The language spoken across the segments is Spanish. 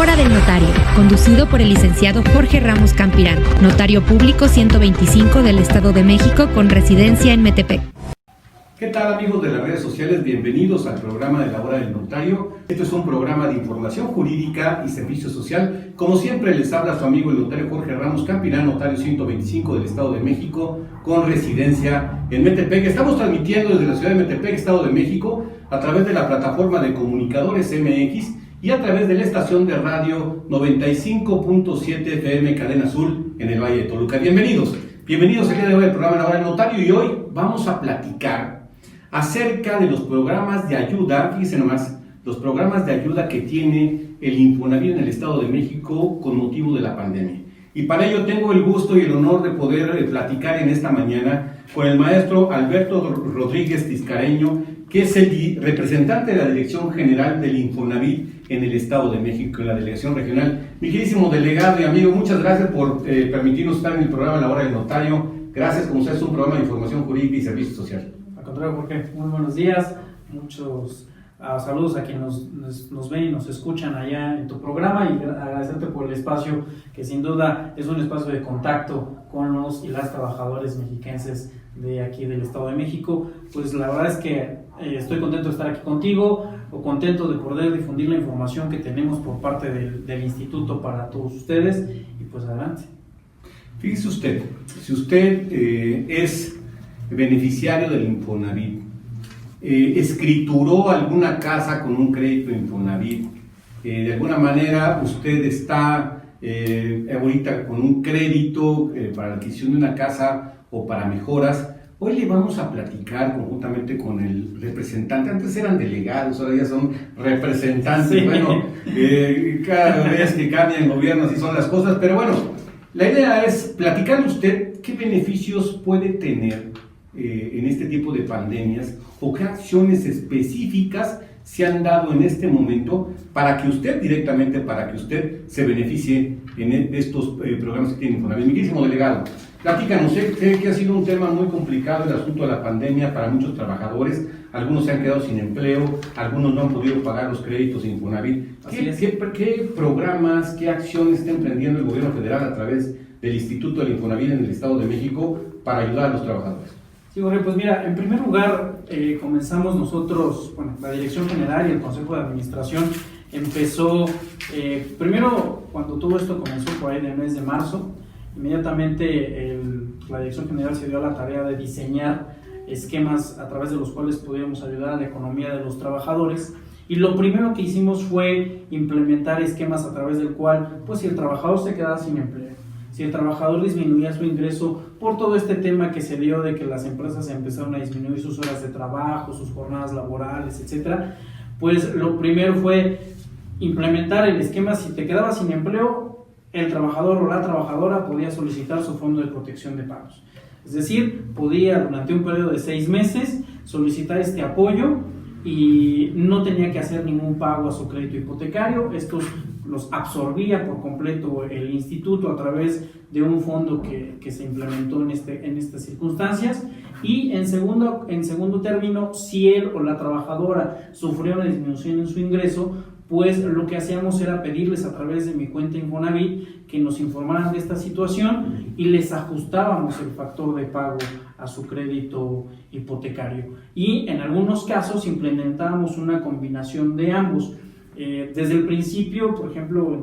Hora del Notario, conducido por el licenciado Jorge Ramos Campirán, notario público 125 del Estado de México con residencia en Metepec. ¿Qué tal, amigos de las redes sociales? Bienvenidos al programa de la Hora del Notario. Este es un programa de información jurídica y servicio social. Como siempre, les habla su amigo el notario Jorge Ramos Campirán, notario 125 del Estado de México con residencia en Metepec. Estamos transmitiendo desde la ciudad de Metepec, Estado de México, a través de la plataforma de Comunicadores MX y a través de la estación de radio 95.7 FM Cadena Azul en el Valle de Toluca. Bienvenidos el día de hoy al programa de la Hora del Notario, y hoy vamos a platicar acerca de los programas de ayuda. Fíjense nomás, los programas de ayuda que tiene el Infonavit en el Estado de México con motivo de la pandemia. Y para ello tengo el gusto y el honor de poder platicar en esta mañana con el maestro Alberto Rodríguez Tiscareño, que es el representante de la Dirección General del Infonavit en el Estado de México, en la Delegación Regional. Mi queridísimo delegado y amigo, muchas gracias por permitirnos estar en el programa La Hora del Notario. Gracias, como ustedes, es un programa de información jurídica y servicio social. Al contrario, Jorge, muy buenos días, muchos saludos a quienes nos ven y nos escuchan allá en tu programa, y agradecerte por el espacio, que sin duda es un espacio de contacto con los y las trabajadores mexiquenses de aquí del Estado de México. Pues la verdad es que estoy contento de estar aquí contigo, o contento de poder difundir la información que tenemos por parte del instituto para todos ustedes, y pues adelante. Fíjese usted, si usted es beneficiario del Infonavit, escrituró alguna casa con un crédito Infonavit, de alguna manera usted está ahorita con un crédito para la adquisición de una casa o para mejoras, hoy le vamos a platicar conjuntamente con el representante. Antes eran delegados, ahora ya son representantes. Sí. Bueno, cada vez que cambian gobiernos así son las cosas, pero bueno, la idea es platicarle a usted qué beneficios puede tener en este tipo de pandemias, o qué acciones específicas se han dado en este momento para que usted se beneficie en estos programas que tiene Infonavit. Mi queridísimo delegado, platícanos. Sé que ha sido un tema muy complicado el asunto de la pandemia para muchos trabajadores. Algunos se han quedado sin empleo, algunos no han podido pagar los créditos de Infonavit. ¿Qué programas, qué acciones está emprendiendo el gobierno federal a través del Instituto del Infonavit en el Estado de México para ayudar a los trabajadores? Sí, Jorge, pues mira, en primer lugar comenzamos nosotros, la Dirección General y el Consejo de Administración empezó, primero cuando todo esto comenzó por ahí del mes de marzo, inmediatamente la Dirección General se dio a la tarea de diseñar esquemas a través de los cuales podíamos ayudar a la economía de los trabajadores, y lo primero que hicimos fue implementar esquemas a través del cual, pues si el trabajador se quedaba sin empleo, si el trabajador disminuía su ingreso por todo este tema que se dio de que las empresas empezaron a disminuir sus horas de trabajo, sus jornadas laborales, etcétera, pues lo primero fue implementar el esquema. Si te quedabas sin empleo, el trabajador o la trabajadora podía solicitar su fondo de protección de pagos. Es decir, podía durante un periodo de 6 meses solicitar este apoyo y no tenía que hacer ningún pago a su crédito hipotecario. Estos los absorbía por completo el instituto a través de un fondo que se implementó en estas circunstancias. Y en segundo término, si él o la trabajadora sufrió una disminución en su ingreso, pues lo que hacíamos era pedirles a través de mi cuenta Infonavit que nos informaran de esta situación, y les ajustábamos el factor de pago a su crédito hipotecario. Y en algunos casos implementábamos una combinación de ambos. Desde el principio, por ejemplo,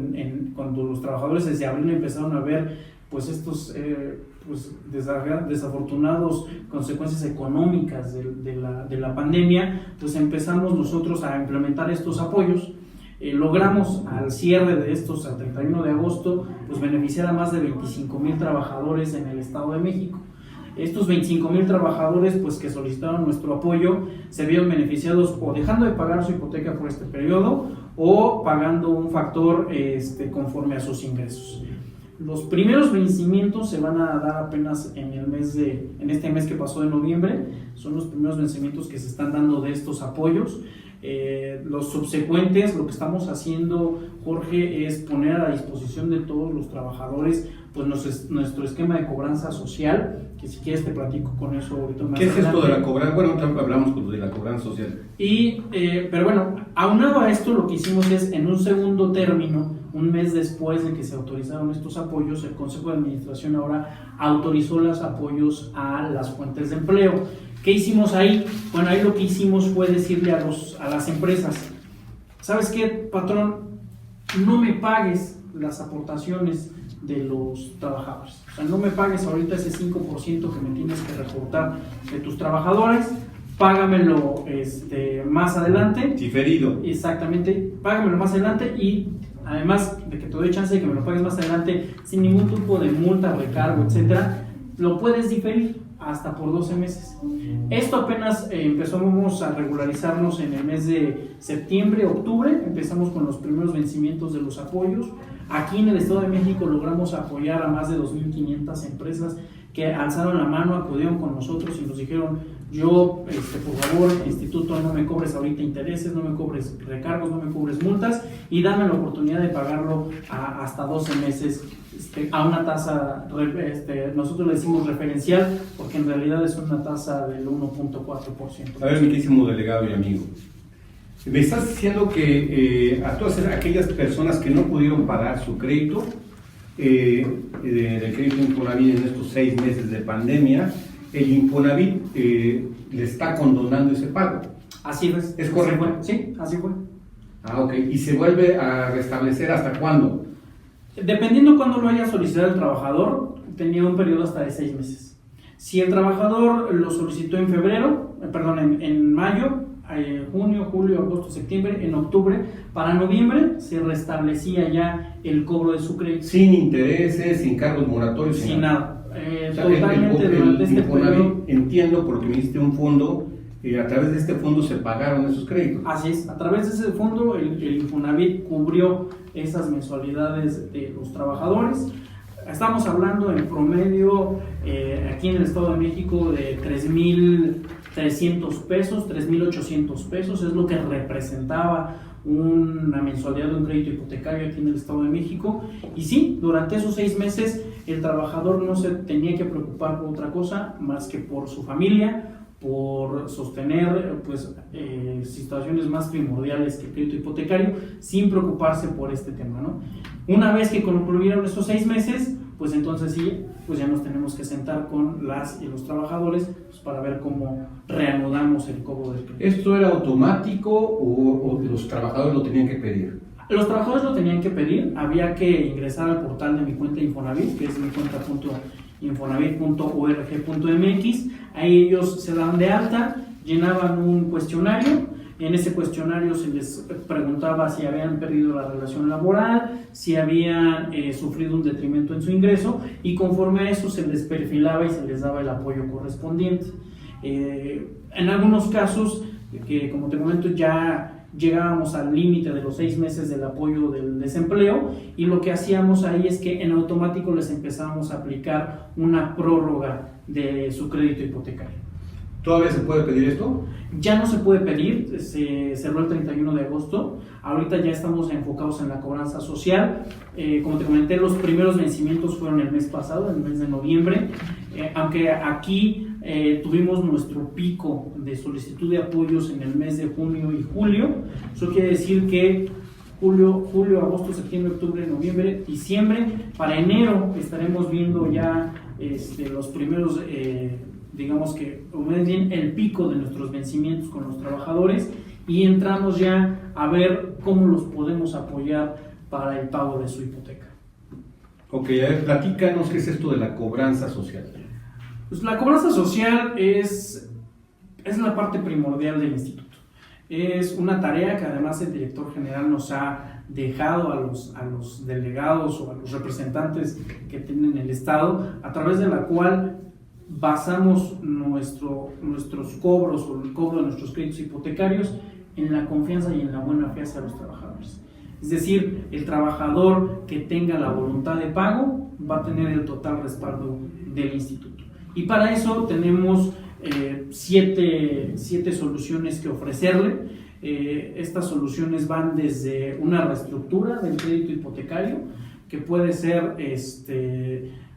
cuando los trabajadores desde abril empezaron a ver pues estos desafortunados consecuencias económicas de la pandemia, pues empezamos nosotros a implementar estos apoyos. Logramos al cierre de estos, al 31 de agosto, pues beneficiar a más de 25,000 trabajadores en el Estado de México. Estos 25,000 trabajadores pues que solicitaron nuestro apoyo se vieron beneficiados o dejando de pagar su hipoteca por este periodo, o pagando un factor conforme a sus ingresos. Los primeros vencimientos se van a dar apenas en este mes que pasó de noviembre. Son los primeros vencimientos que se están dando de estos apoyos. Los subsecuentes, lo que estamos haciendo, Jorge, es poner a la disposición de todos los trabajadores pues nuestro esquema de cobranza social, que si quieres te platico con eso ahorita más. ¿Qué es adelante. esto de la cobranza? Bueno, también hablamos de la cobranza social. Pero bueno, aunado a esto, lo que hicimos es, en un segundo término, un mes después de que se autorizaron estos apoyos, el Consejo de Administración ahora autorizó los apoyos a las fuentes de empleo. ¿Qué hicimos ahí? Bueno, ahí lo que hicimos fue decirle a las empresas, ¿sabes qué, patrón? No me pagues las aportaciones de los trabajadores. O sea, no me pagues ahorita ese 5% que me tienes que reportar de tus trabajadores, págamelo más adelante. Diferido. Exactamente, págamelo más adelante y además de que te doy chance de que me lo pagues más adelante sin ningún tipo de multa, recargo, etcétera, lo puedes diferir hasta por 12 meses. Esto apenas empezamos a regularizarnos en el mes de septiembre, octubre, empezamos con los primeros vencimientos de los apoyos. Aquí en el Estado de México logramos apoyar a más de 2.500 empresas que alzaron la mano, acudieron con nosotros y nos dijeron, yo, por favor, instituto, no me cobres ahorita intereses, no me cobres recargos, no me cobres multas y dame la oportunidad de pagarlo hasta 12 meses a una tasa, nosotros le decimos referencial, porque en realidad es una tasa del 1.4%. A ver, mi querísimo delegado y amigo, me estás diciendo que a todas aquellas personas que no pudieron pagar su crédito, del crédito Infonavit en estos 6 meses de pandemia, el Infonavit le está condonando ese pago. Así es. ¿Es correcto? Sí, así fue. Ah, ok. ¿Y se vuelve a restablecer hasta cuándo? Dependiendo cuándo lo haya solicitado el trabajador, tenía un periodo hasta de 6 meses. Si el trabajador lo solicitó en mayo, junio, julio, agosto, septiembre, en octubre, para noviembre se restablecía ya el cobro de su crédito. Sin intereses, sin cargos moratorios, sin nada. O sea, Totalmente durante este periodo. Entiendo, porque me diste un fondo, a través de este fondo se pagaron esos créditos. Así es, a través de ese fondo el Infonavit cubrió esas mensualidades de los trabajadores. Estamos hablando en promedio aquí en el Estado de México de 3.300 pesos, 3.800 pesos, es lo que representaba una mensualidad de un crédito hipotecario aquí en el Estado de México. Y sí, durante esos 6 meses el trabajador no se tenía que preocupar por otra cosa más que por su familia, por sostener situaciones más primordiales que el crédito hipotecario, sin preocuparse por este tema, ¿no? Una vez que concluyeron estos 6 meses, pues entonces sí, pues ya nos tenemos que sentar con las y los trabajadores pues, para ver cómo reanudamos el cobro del crédito. ¿Esto era automático o los trabajadores lo tenían que pedir? Los trabajadores lo tenían que pedir, había que ingresar al portal de mi cuenta Infonavit, que es mi cuenta.infonavit.org.mx. Ahí ellos se dan de alta, llenaban un cuestionario. En ese cuestionario se les preguntaba si habían perdido la relación laboral, si habían sufrido un detrimento en su ingreso, y conforme a eso se les perfilaba y se les daba el apoyo correspondiente. En algunos casos, que como te comento, ya llegábamos al límite de los 6 meses del apoyo del desempleo, y lo que hacíamos ahí es que en automático les empezábamos a aplicar una prórroga de su crédito hipotecario. ¿Todavía se puede pedir esto? Ya no se puede pedir, se cerró el 31 de agosto, ahorita ya estamos enfocados en la cobranza social. Como te comenté, los primeros vencimientos fueron el mes pasado, el mes de noviembre, aunque aquí tuvimos nuestro pico de solicitud de apoyos en el mes de junio y julio. Eso quiere decir que julio, agosto, septiembre, octubre, noviembre, diciembre, para enero estaremos viendo ya los primeros digamos que más bien el pico de nuestros vencimientos con los trabajadores, y entramos ya a ver cómo los podemos apoyar para el pago de su hipoteca. Ok, a ver, platícanos qué es esto de la cobranza social. Pues la cobranza social es la parte primordial del instituto. Es una tarea que además el director general nos ha dejado a los delegados o a los representantes que tienen el Estado, a través de la cual basamos nuestros cobros o el cobro de nuestros créditos hipotecarios en la confianza y en la buena fe hacia los trabajadores. Es decir, el trabajador que tenga la voluntad de pago va a tener el total respaldo del instituto. Y para eso tenemos 7 soluciones que ofrecerle. Estas soluciones van desde una reestructura del crédito hipotecario, que puede ser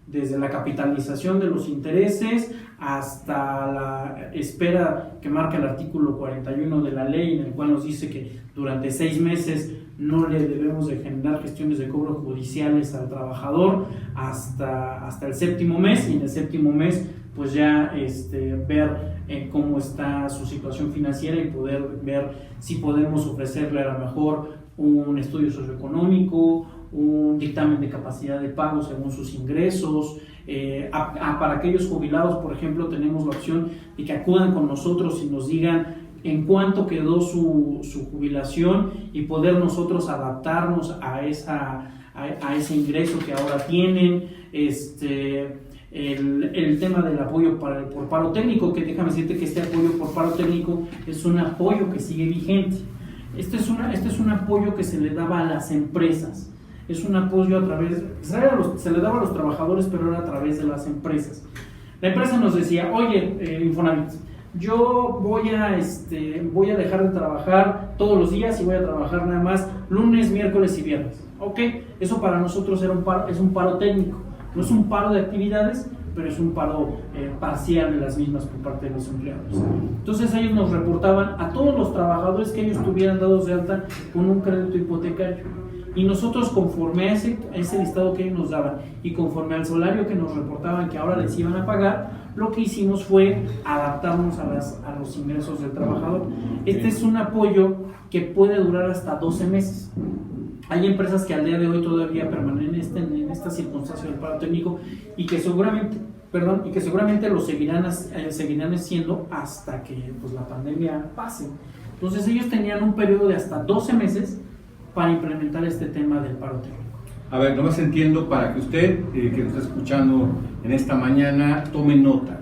desde la capitalización de los intereses hasta la espera que marca el artículo 41 de la ley, en el cual nos dice que durante 6 meses no le debemos de generar gestiones de cobro judiciales al trabajador hasta el 7º mes, y en el 7º mes pues ya ver cómo está su situación financiera y poder ver si podemos ofrecerle a lo mejor un estudio socioeconómico, un dictamen de capacidad de pago según sus ingresos. Para aquellos jubilados, por ejemplo, tenemos la opción de que acudan con nosotros y nos digan en cuánto quedó su jubilación y poder nosotros adaptarnos a ese ingreso que ahora tienen. El tema del apoyo por paro técnico, que déjame decirte que este apoyo por paro técnico es un apoyo que sigue vigente. Este es un apoyo que se le daba a las empresas. Es un apoyo a través, se le daba a los trabajadores, pero era a través de las empresas. La empresa nos decía, oye, Infonavit, yo voy a dejar de trabajar todos los días y voy a trabajar nada más lunes, miércoles y viernes. Ok, eso para nosotros es un paro técnico. No es un paro de actividades, pero es un paro parcial de las mismas por parte de los empleados. Entonces ellos nos reportaban a todos los trabajadores que ellos tuvieran dados de alta con un crédito hipotecario. Y nosotros, conforme a ese listado que ellos nos daban y conforme al salario que nos reportaban que ahora les iban a pagar, lo que hicimos fue adaptarnos a los ingresos del trabajador. Este es un apoyo que puede durar hasta 12 meses. Hay empresas que al día de hoy todavía permanecen en esta circunstancia del paro técnico y que seguramente lo seguirán haciendo hasta que pues, la pandemia pase. Entonces ellos tenían un periodo de hasta 12 meses para implementar este tema del paro técnico. A ver, nomás entiendo para que usted, que nos está escuchando en esta mañana, tome nota.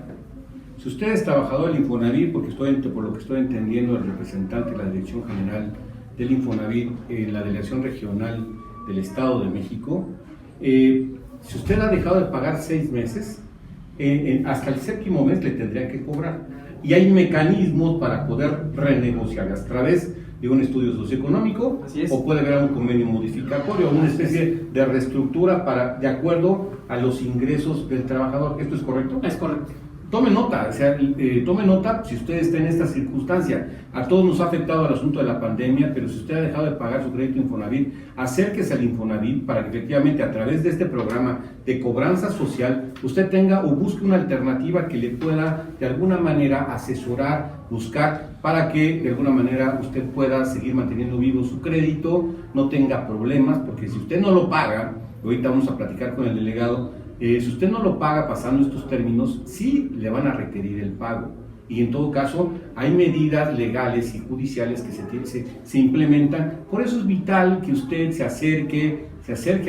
Si usted es trabajador del Infonavit, porque por lo que estoy entendiendo, el representante de la Dirección General del Infonavit en la Delegación Regional del Estado de México, si usted ha dejado de pagar 6 meses, hasta el 7º mes le tendrían que cobrar. Y hay mecanismos para poder renegociar a través de un estudio socioeconómico, o puede haber un convenio modificatorio, una especie de reestructura de acuerdo a los ingresos del trabajador. ¿Esto es correcto? Es correcto. Tome nota, tome nota si usted está en esta circunstancia. A todos nos ha afectado el asunto de la pandemia, pero si usted ha dejado de pagar su crédito Infonavit, acérquese al Infonavit para que efectivamente a través de este programa de cobranza social usted tenga o busque una alternativa que le pueda de alguna manera asesorar, buscar, para que de alguna manera usted pueda seguir manteniendo vivo su crédito, no tenga problemas, porque si usted no lo paga, ahorita vamos a platicar con el delegado, si usted no lo paga pasando estos términos, sí le van a requerir el pago. Y en todo caso, hay medidas legales y judiciales que se implementan. Por eso es vital que usted se acerque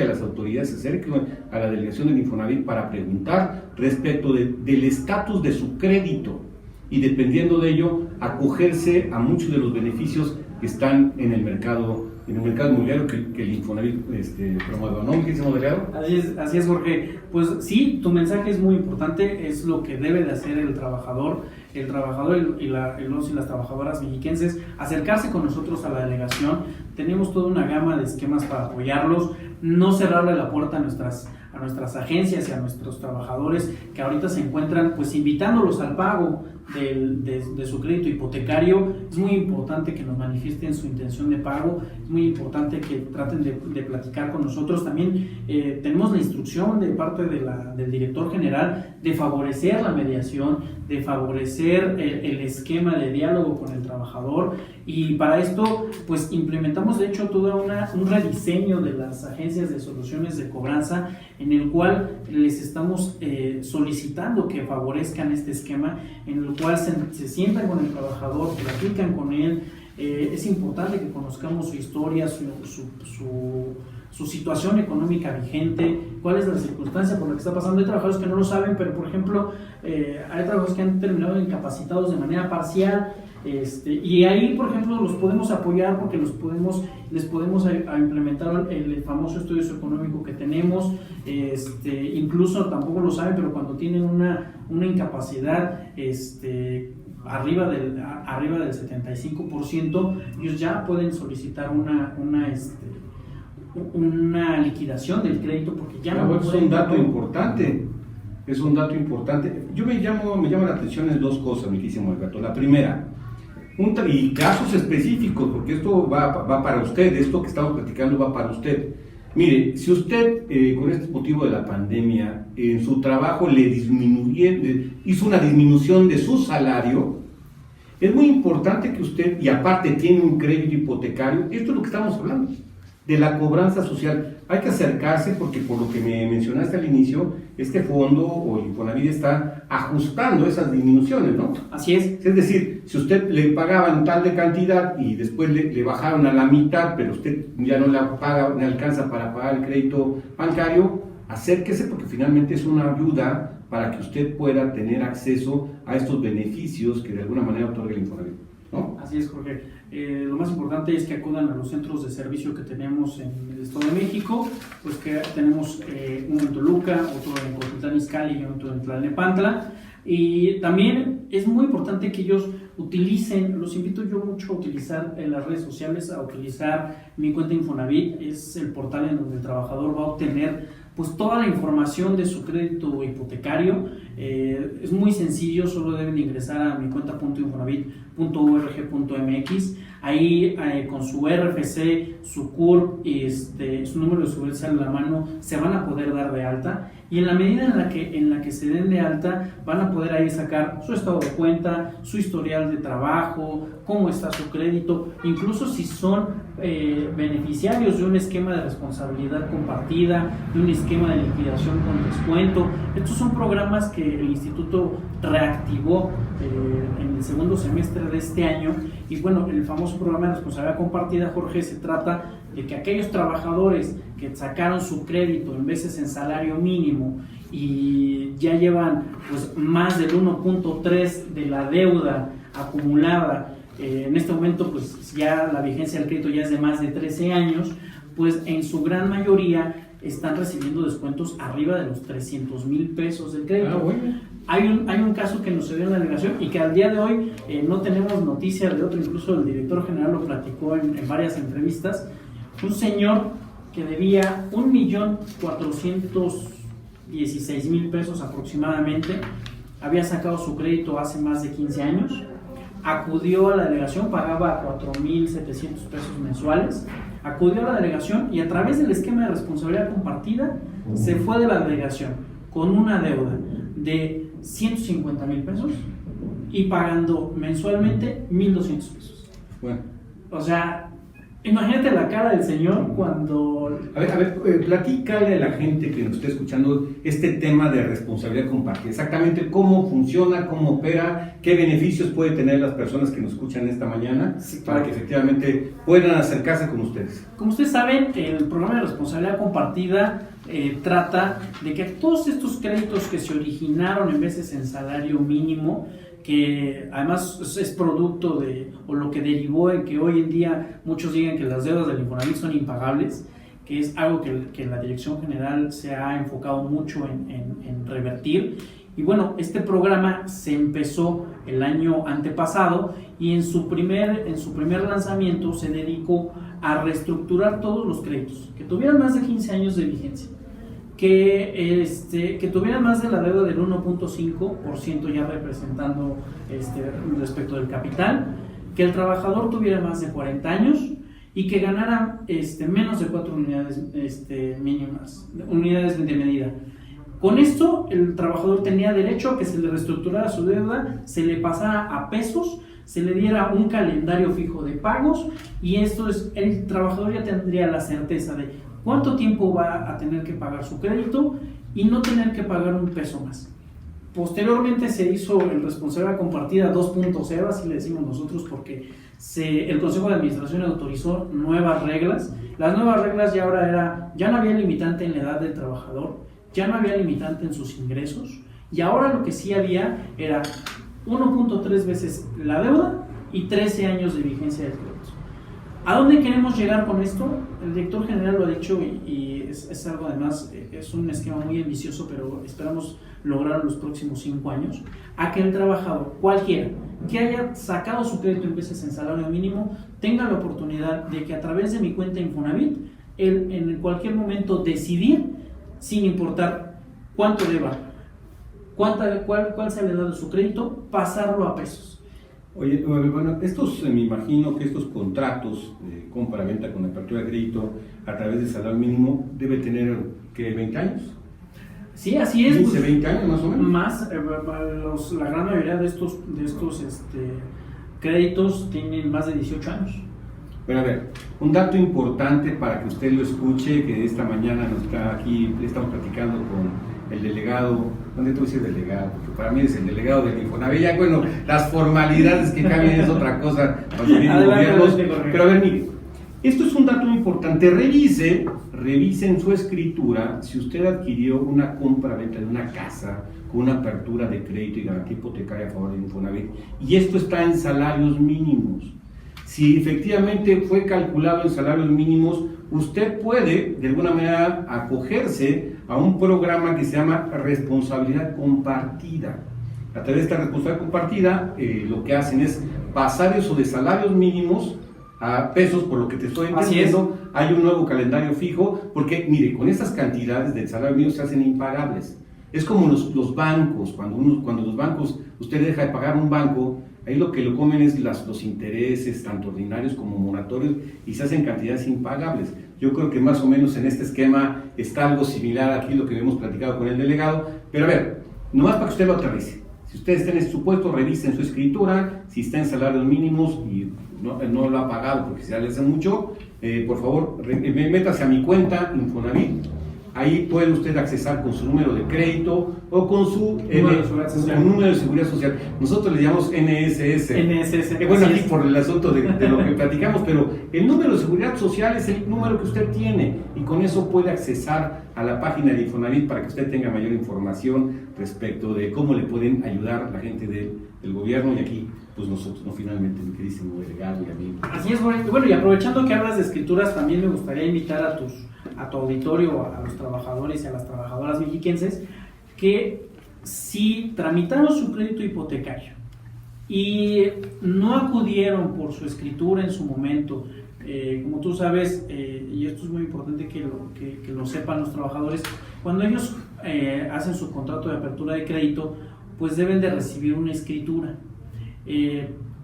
a las autoridades, se acerque a la delegación del Infonavit para preguntar respecto del estatus de su crédito. Y dependiendo de ello, acogerse a muchos de los beneficios que están en el mercado inmobiliario que el Infonavit promueve, ¿no? ¿Qué dice, delegado? Así es, Jorge. Pues sí, tu mensaje es muy importante, es lo que debe de hacer el trabajador y los y las trabajadoras mexiquenses, acercarse con nosotros a la delegación. Tenemos toda una gama de esquemas para apoyarlos, no cerrarle la puerta a nuestras agencias y a nuestros trabajadores que ahorita se encuentran pues invitándolos al pago de su crédito hipotecario. Es muy importante que nos manifiesten su intención de pago, es muy importante que traten de platicar con nosotros. También tenemos la instrucción de parte del director general de favorecer la mediación, de favorecer el esquema de diálogo con el trabajador, y para esto pues implementamos de hecho todo un rediseño de las agencias de soluciones de cobranza, en el cual les estamos solicitando que favorezcan este esquema, en el cual se sientan con el trabajador, platican con él. Es importante que conozcamos su historia, su situación económica vigente, cuál es la circunstancia por la que está pasando. Hay trabajadores que no lo saben, pero por ejemplo hay trabajadores que han terminado incapacitados de manera parcial, y ahí por ejemplo los podemos apoyar porque les podemos implementar el famoso estudio socioeconómico que tenemos. Incluso tampoco lo saben, pero cuando tienen una incapacidad arriba del 75%, ellos ya pueden solicitar una liquidación del crédito porque ya no es un dato importante. Es un dato importante. Me llama la atención en dos cosas, mi queridísimo Alberto. La primera, y casos específicos, porque esto va para usted, esto que estamos platicando va para usted. Mire, si usted con este motivo de la pandemia en su trabajo hizo una disminución de su salario, es muy importante que usted, y aparte tiene un crédito hipotecario, esto es lo que estamos hablando, de la cobranza social. Hay que acercarse porque por lo que me mencionaste al inicio, este fondo o el Infonavit está ajustando esas disminuciones, ¿no? Así es. Es decir, si usted le pagaban tal de cantidad y después le bajaron a la mitad, pero usted ya no la paga, no alcanza para pagar el crédito bancario, acérquese porque finalmente es una ayuda para que usted pueda tener acceso a estos beneficios que de alguna manera otorga el Infonavit, ¿no? Así es, Jorge. Lo más importante es que acudan a los centros de servicio que tenemos en el Estado de México, pues que tenemos uno en Toluca, otro en Cotitlán Izcalli y otro en Tlalnepantla. Y también es muy importante que ellos utilicen, los invito yo mucho a utilizar en las redes sociales, a utilizar mi cuenta Infonavit, es el portal en donde el trabajador va a obtener pues toda la información de su crédito hipotecario. Es muy sencillo, solo deben ingresar a mi cuenta.infonavit.org.mx. Ahí con su RFC, su CURP y su número de seguridad en la mano se van a poder dar de alta, y en la medida en la que se den de alta van a poder ahí sacar su estado de cuenta, su historial de trabajo, cómo está su crédito, incluso si son beneficiarios de un esquema de responsabilidad compartida, de un esquema de liquidación con descuento. Estos son programas que el instituto reactivó en el segundo semestre de este año. Y bueno, el famoso programa de responsabilidad compartida, Jorge, se trata de que aquellos trabajadores que sacaron su crédito en veces en salario mínimo y ya llevan pues más del 1.3 de la deuda acumulada, en este momento pues ya la vigencia del crédito ya es de más de 13 años, pues en su gran mayoría están recibiendo descuentos arriba de los 300,000 pesos del crédito. Bueno. Hay un caso que nos se dio en la delegación y que al día de hoy no tenemos noticias de otro, incluso el director general lo platicó en varias entrevistas. Un señor que debía 1,416,000 pesos aproximadamente, había sacado su crédito hace más de 15 años, acudió a la delegación, pagaba 4,700 pesos mensuales, acudió a la delegación y a través del esquema de responsabilidad compartida se fue de la delegación con una deuda de 150,000 pesos y pagando mensualmente 1,200 pesos. Bueno. O sea, imagínate la cara del señor cuando... A ver, platícale a la gente que nos está escuchando este tema de responsabilidad compartida. Exactamente cómo funciona, cómo opera, qué beneficios puede tener las personas que nos escuchan esta mañana, sí, para que efectivamente puedan acercarse con ustedes. Como ustedes saben, el programa de responsabilidad compartida trata de que todos estos créditos que se originaron en veces en salario mínimo, que además es producto o lo que derivó en que hoy en día muchos digan que las deudas del Infonavit son impagables, que es algo que la Dirección General se ha enfocado mucho en revertir. Y bueno, este programa se empezó el año antepasado y en su primer lanzamiento se dedicó a reestructurar todos los créditos que tuvieran más de 15 años de vigencia, que tuvieran más de la deuda del 1.5% ya representando respecto del capital, que el trabajador tuviera más de 40 años y que ganara menos de 4 unidades mínimas, unidades de medida. Con esto el trabajador tenía derecho a que se le reestructurara su deuda, se le pasara a pesos, se le diera un calendario fijo de pagos, y el trabajador ya tendría la certeza de cuánto tiempo va a tener que pagar su crédito y no tener que pagar un peso más. Posteriormente se hizo el responsabilidad compartida 2.0, así le decimos nosotros, porque el Consejo de Administración autorizó nuevas reglas. Las nuevas reglas ya no había limitante en la edad del trabajador, ya no había limitante en sus ingresos, y ahora lo que sí había era 1.3 veces la deuda y 13 años de vigencia del crédito. ¿A dónde queremos llegar con esto? El director general lo ha dicho y es algo, además, es un esquema muy ambicioso, pero esperamos lograr en los próximos 5 años, a que el trabajador, cualquiera, que haya sacado su crédito en veces en salario mínimo, tenga la oportunidad de que a través de mi cuenta Infonavit él en cualquier momento decidir, sin importar cuánto deba, cuál sea la edad de su crédito, pasarlo a pesos. Oye, bueno, me imagino que estos contratos de compra-venta con apertura de crédito a través del salario mínimo debe tener, ¿qué, 20 años? Sí, así es. 15, 20 años más o menos. Más, la gran mayoría de estos créditos tienen más de 18 años. Bueno, a ver, un dato importante para que usted lo escuche, que esta mañana nos está aquí, estamos platicando con el delegado, ¿dónde tú dices delegado? Porque para mí es el delegado del Infonavit. Ya, bueno, las formalidades que cambian es otra cosa cuando vienen gobiernos. Pero a ver, mire, esto es un dato muy importante. Revise en su escritura si usted adquirió una compra-venta de una casa con una apertura de crédito y garantía hipotecaria a favor del Infonavit, y esto está en salarios mínimos. Si efectivamente fue calculado en salarios mínimos, usted puede de alguna manera acogerse a un programa que se llama responsabilidad compartida. A través de esta responsabilidad compartida, lo que hacen es pasar eso de salarios mínimos a pesos, por lo que te estoy entendiendo. Hay un nuevo calendario fijo, porque mire, con estas cantidades del salario mínimo se hacen impagables. Es como los bancos, cuando los bancos, usted deja de pagar un banco, ahí lo que lo comen es los intereses, tanto ordinarios como moratorios, y se hacen cantidades impagables. Yo creo que más o menos en este esquema está algo similar aquí, lo que hemos platicado con el delegado. Pero a ver, nomás para que usted lo aterrice. Si usted está en este supuesto, revisen su escritura, si está en salarios mínimos y no lo ha pagado porque se le hace mucho, por favor, métase a mi cuenta Infonavit. Ahí puede usted accesar con su número de crédito o con su número de seguridad social. Nosotros le llamamos NSS. Bueno, aquí por el asunto de lo que platicamos, pero el número de seguridad social es el número que usted tiene, y con eso puede accesar a la página de Infonavit para que usted tenga mayor información respecto de cómo le pueden ayudar la gente del gobierno, y aquí pues nosotros, finalmente, mi queridísimo delegado y amigo. Así es, bueno, y aprovechando que hablas de escrituras, también me gustaría invitar a tu auditorio, a los trabajadores y a las trabajadoras mexiquenses, que si tramitaron su crédito hipotecario y no acudieron por su escritura en su momento, como tú sabes, y esto es muy importante que lo sepan los trabajadores, cuando ellos hacen su contrato de apertura de crédito, pues deben de recibir una escritura,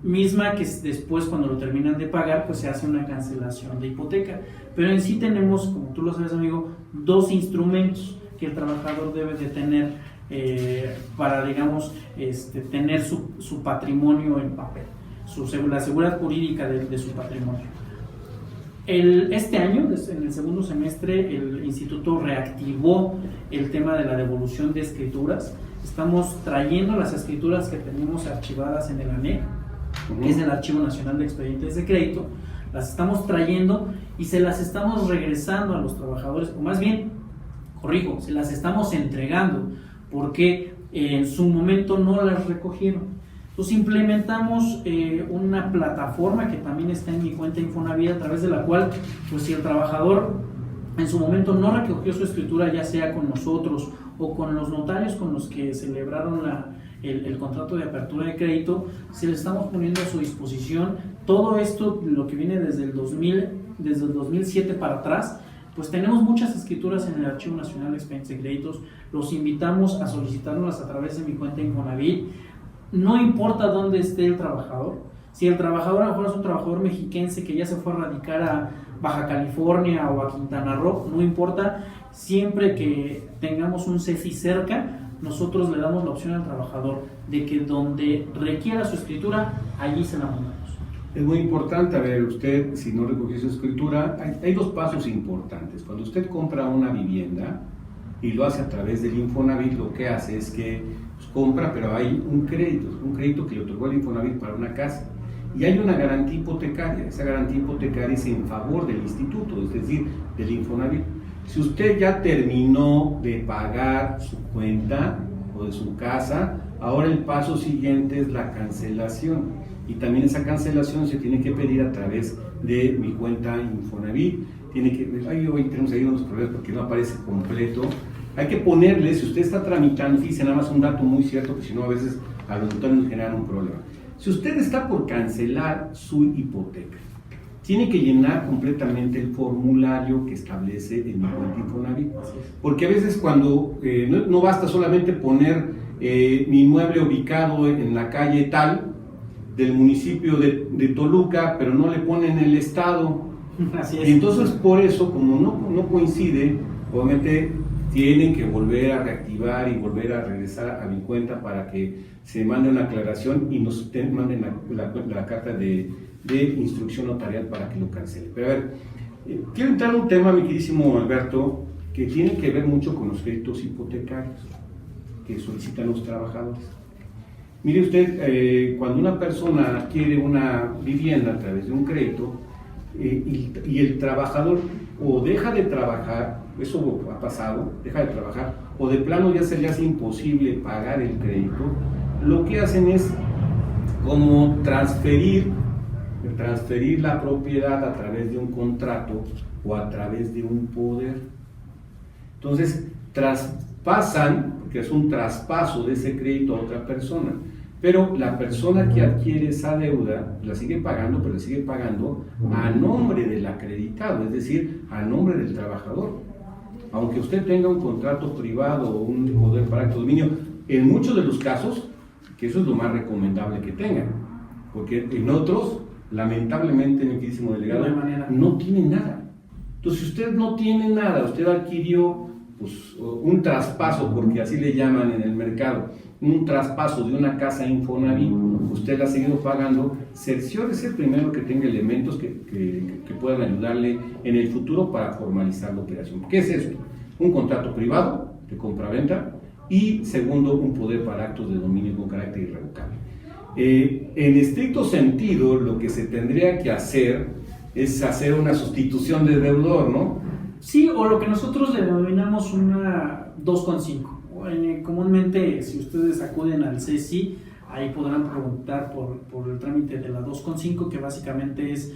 misma que después, cuando lo terminan de pagar, pues se hace una cancelación de hipoteca. Pero en sí tenemos, como tú lo sabes, amigo, dos instrumentos que el trabajador debe de tener para, digamos, tener su patrimonio en papel, la seguridad jurídica de su patrimonio. Este año, en el segundo semestre, el instituto reactivó el tema de la devolución de escrituras. Estamos trayendo las escrituras que tenemos archivadas en el ANEC, que es el Archivo Nacional de Expedientes de Crédito. Las estamos trayendo y se las estamos regresando a los trabajadores, o más bien, corrijo, se las estamos entregando, porque en su momento no las recogieron. Entonces implementamos una plataforma que también está en mi cuenta Infonavit, a través de la cual, pues si el trabajador en su momento no recogió su escritura, ya sea con nosotros o con los notarios con los que celebraron el contrato de apertura de crédito, se le estamos poniendo a su disposición. Todo esto, lo que viene desde el 2007 para atrás, pues tenemos muchas escrituras en el Archivo Nacional de Expedientes de Créditos. Los invitamos a solicitarlas a través de mi cuenta Infonavit. No importa dónde esté el trabajador. Si el trabajador a lo mejor es un trabajador mexiquense que ya se fue a radicar a Baja California o a Quintana Roo, no importa, siempre que tengamos un CECI cerca, nosotros le damos la opción al trabajador de que donde requiera su escritura, allí se la mandamos. Es muy importante, a ver, usted, si no recogió su escritura, hay dos pasos importantes. Cuando usted compra una vivienda y lo hace a través del Infonavit, lo que hace es que pues, compra, pero hay un crédito que le otorgó el Infonavit para una casa. Y hay una garantía hipotecaria. Esa garantía hipotecaria es en favor del instituto, es decir, del Infonavit. Si usted ya terminó de pagar su cuenta o de su casa, ahora el paso siguiente es la cancelación. Y también esa cancelación se tiene que pedir a través de mi cuenta Infonavit. Hoy tenemos ahí unos problemas porque no aparece completo. Hay que ponerle, si usted está tramitando, fíjense nada más un dato muy cierto, que si no a veces a los notarios nos generan un problema. Si usted está por cancelar su hipoteca, tiene que llenar completamente el formulario que establece el cuenta Infonavit. Porque a veces cuando no basta solamente poner mi inmueble ubicado en la calle tal del municipio de Toluca, pero no le ponen el estado. Así es. Y entonces por eso, como no coincide, obviamente tienen que volver a reactivar y volver a regresar a mi cuenta para que se mande una aclaración y nos manden la carta de instrucción notarial para que lo cancele. Pero a ver, quiero entrar en un tema, mi queridísimo Alberto, que tiene que ver mucho con los créditos hipotecarios que solicitan los trabajadores. Mire usted, cuando una persona adquiere una vivienda a través de un crédito y el trabajador o deja de trabajar, eso ha pasado, deja de trabajar, o de plano ya se le hace imposible pagar el crédito, lo que hacen es como transferir la propiedad a través de un contrato o a través de un poder. Entonces, traspasan, porque es un traspaso de ese crédito a otra persona, pero la persona que adquiere esa deuda la sigue pagando, pero la sigue pagando a nombre del acreditado, es decir, a nombre del trabajador. Aunque usted tenga un contrato privado o un poder para acto de dominio, en muchos de los casos, que eso es lo más recomendable que tengan, porque en otros, lamentablemente, mi queridísimo delegado, no tiene nada. Entonces, si usted no tiene nada, usted adquirió pues, un traspaso, porque así le llaman en el mercado, un traspaso de una casa Infonavit, usted la ha seguido pagando, cerciórese primero que tenga elementos que puedan ayudarle en el futuro para formalizar la operación. ¿Qué es esto? Un contrato privado de compra-venta y segundo, un poder para actos de dominio con carácter irrevocable. En estricto sentido, lo que se tendría que hacer es hacer una sustitución de deudor, ¿no? Sí, o lo que nosotros denominamos una 2,5. Comúnmente, si ustedes acuden al CECI, ahí podrán preguntar por el trámite de la 2,5, que básicamente es,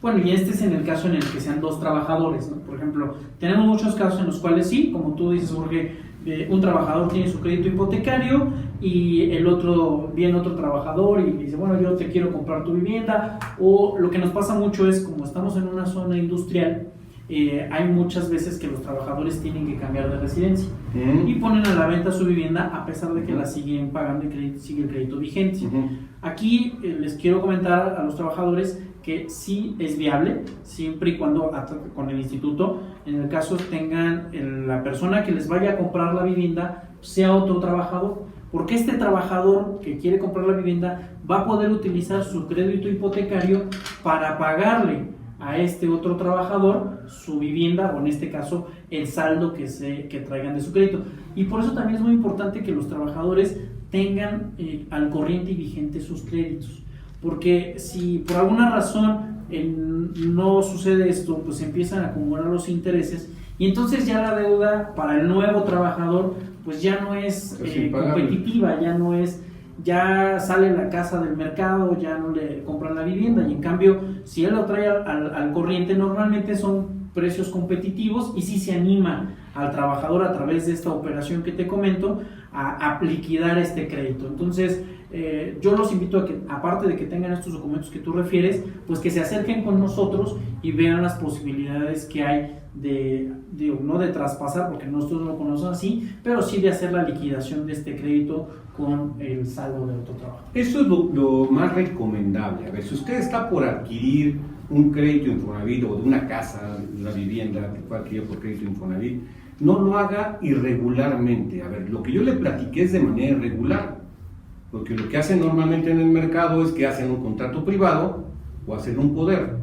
bueno, y este es en el caso en el que sean dos trabajadores, ¿no? Por ejemplo, tenemos muchos casos en los cuales sí, como tú dices, Jorge, un trabajador tiene su crédito hipotecario y el otro, viene otro trabajador y dice, bueno, yo te quiero comprar tu vivienda, o lo que nos pasa mucho es, como estamos en una zona industrial, hay muchas veces que los trabajadores tienen que cambiar de residencia y ponen a la venta su vivienda a pesar de que la siguen pagando y sigue el crédito vigente. Aquí les quiero comentar a los trabajadores que sí es viable, siempre y cuando con el instituto, en el caso tengan la persona que les vaya a comprar la vivienda sea otro trabajador, porque este trabajador que quiere comprar la vivienda va a poder utilizar su crédito hipotecario para pagarle a este otro trabajador su vivienda, o en este caso el saldo que traigan de su crédito. Y por eso también es muy importante que los trabajadores tengan al corriente y vigente sus créditos, porque si por alguna razón no sucede esto, pues empiezan a acumular los intereses y entonces ya la deuda para el nuevo trabajador pues ya no es competitiva, ya sale la casa del mercado, ya no le compran la vivienda, y en cambio si él lo trae al corriente normalmente son precios competitivos y sí se anima al trabajador a través de esta operación que te comento a liquidar este crédito. Entonces yo los invito a que, aparte de que tengan estos documentos que tú refieres, pues que se acerquen con nosotros y vean las posibilidades que hay no de traspasar, porque nosotros no lo conocemos así, pero sí de hacer la liquidación de este crédito con el saldo de otro trabajo. Eso es lo más recomendable. A ver, si usted está por adquirir un crédito Infonavit o de una casa, una vivienda que fue adquirida por crédito Infonavit, no lo haga irregularmente. A ver, lo que yo le platiqué es de manera irregular, porque lo que hacen normalmente en el mercado es que hacen un contrato privado o hacen un poder,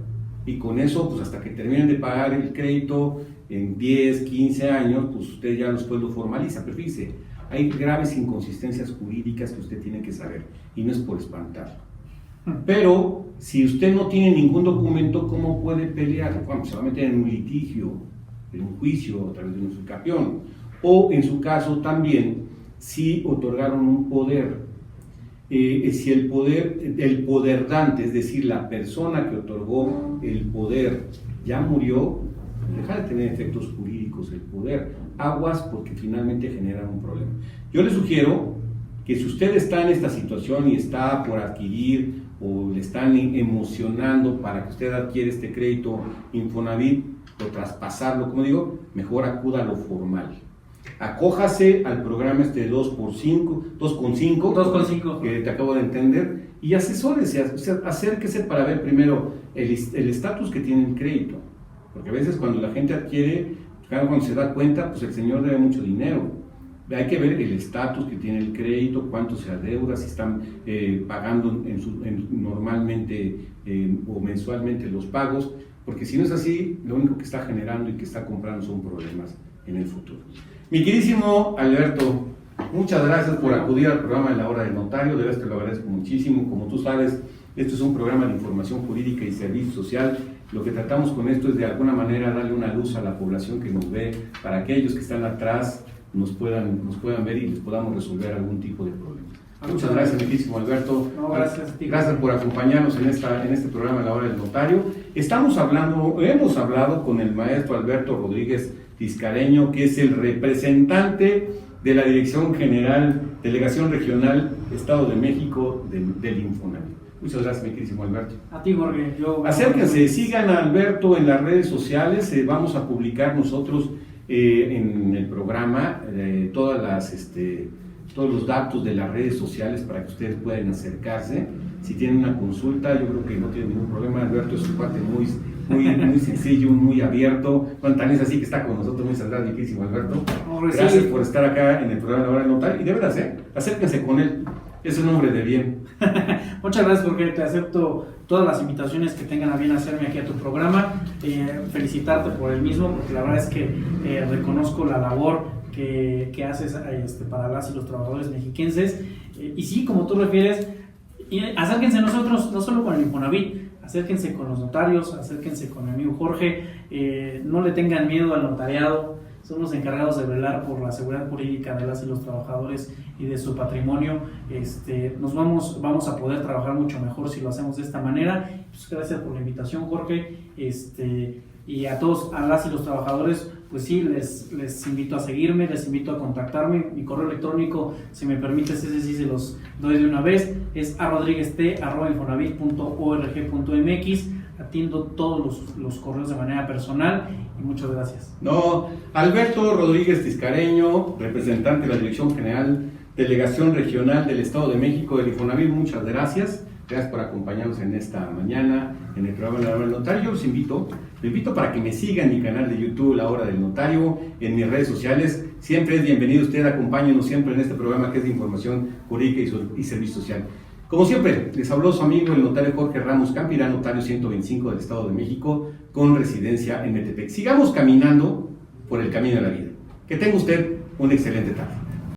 y con eso, pues hasta que terminen de pagar el crédito en 10, 15 años, pues usted ya después lo formaliza. Pero fíjese, hay graves inconsistencias jurídicas que usted tiene que saber, y no es por espantarlo. Pero si usted no tiene ningún documento, ¿cómo puede pelear? Bueno, se va a meter en un litigio, en un juicio a través de una usucapión, o en su caso también, si otorgaron un poder. Si el poder dante, es decir, la persona que otorgó el poder ya murió, deja de tener efectos jurídicos el poder. Aguas, porque finalmente genera un problema. Yo le sugiero que si usted está en esta situación y está por adquirir o le están emocionando para que usted adquiera este crédito Infonavit o traspasarlo, como digo, mejor acuda a lo formal. Acójase al programa este 2.5 que te acabo de entender y asesórese, o sea, acérquese para ver primero el estatus que tiene el crédito, porque a veces cuando la gente adquiere, cuando se da cuenta, pues el señor debe mucho dinero. Hay que ver el estatus que tiene el crédito, cuánto se adeuda, si están pagando normalmente o mensualmente los pagos, porque si no es así, lo único que está generando y que está comprando son problemas en el futuro. Mi queridísimo Alberto, muchas gracias por acudir al programa de la hora del notario, de verdad te lo agradezco muchísimo. Como tú sabes, esto es un programa de información jurídica y servicio social. Lo que tratamos con esto es de alguna manera darle una luz a la población que nos ve, para aquellos que están atrás nos puedan ver y les podamos resolver algún tipo de problema. Muchas gracias, mi queridísimo Alberto. No, gracias a ti. Gracias por acompañarnos en este programa de la hora del notario. Hemos hablado con el maestro Alberto Rodríguez Tiscareño, que es el representante de la Dirección General, Delegación Regional, Estado de México del Infonavit. Muchas gracias, mi queridísimo Alberto. A ti, Jorge. Acérquense, sigan a Alberto en las redes sociales. Vamos a publicar nosotros en el programa todos los datos de las redes sociales para que ustedes puedan acercarse. Si tienen una consulta, yo creo que no tienen ningún problema. Alberto es un cuate muy sencillo, muy abierto. Bueno, tan es así que está con nosotros. Muchas gracias, mi queridísimo Alberto. Gracias por estar acá en el programa de la hora del notario. Y de verdad, acérquense con él. Es un hombre de bien. Muchas gracias, porque te acepto todas las invitaciones que tengan a bien hacerme aquí a tu programa. Felicitarte por el mismo, porque la verdad es que reconozco la labor que haces para las y los trabajadores mexiquenses. Y sí, como tú refieres, acérquense a nosotros, no solo con el Infonavit, acérquense con los notarios, acérquense con mi amigo Jorge. No le tengan miedo al notariado. Somos encargados de velar por la seguridad jurídica de las y los trabajadores y de su patrimonio. Vamos a poder trabajar mucho mejor si lo hacemos de esta manera. Pues gracias por la invitación, Jorge. Y a todos, a las y los trabajadores, pues sí, les invito a seguirme, les invito a contactarme. Mi correo electrónico, si me permites, ese sí se los doy de una vez, es arodriguest@infonavit.org.mx. Atiendo todos los correos de manera personal y muchas gracias. Alberto Rodríguez Tiscareño, representante de la Dirección General, Delegación Regional del Estado de México del Infonavit, muchas gracias. Gracias por acompañarnos en esta mañana en el programa de la hora del notario. Yo los invito para que me sigan en mi canal de YouTube, La Hora del Notario, en mis redes sociales. Siempre es bienvenido usted, acompáñenos siempre en este programa que es de información jurídica y servicio social. Como siempre, les habló su amigo el notario Jorge Ramos Campirán, notario 125 del Estado de México, con residencia en Metepec. Sigamos caminando por el camino de la vida. Que tenga usted una excelente tarde.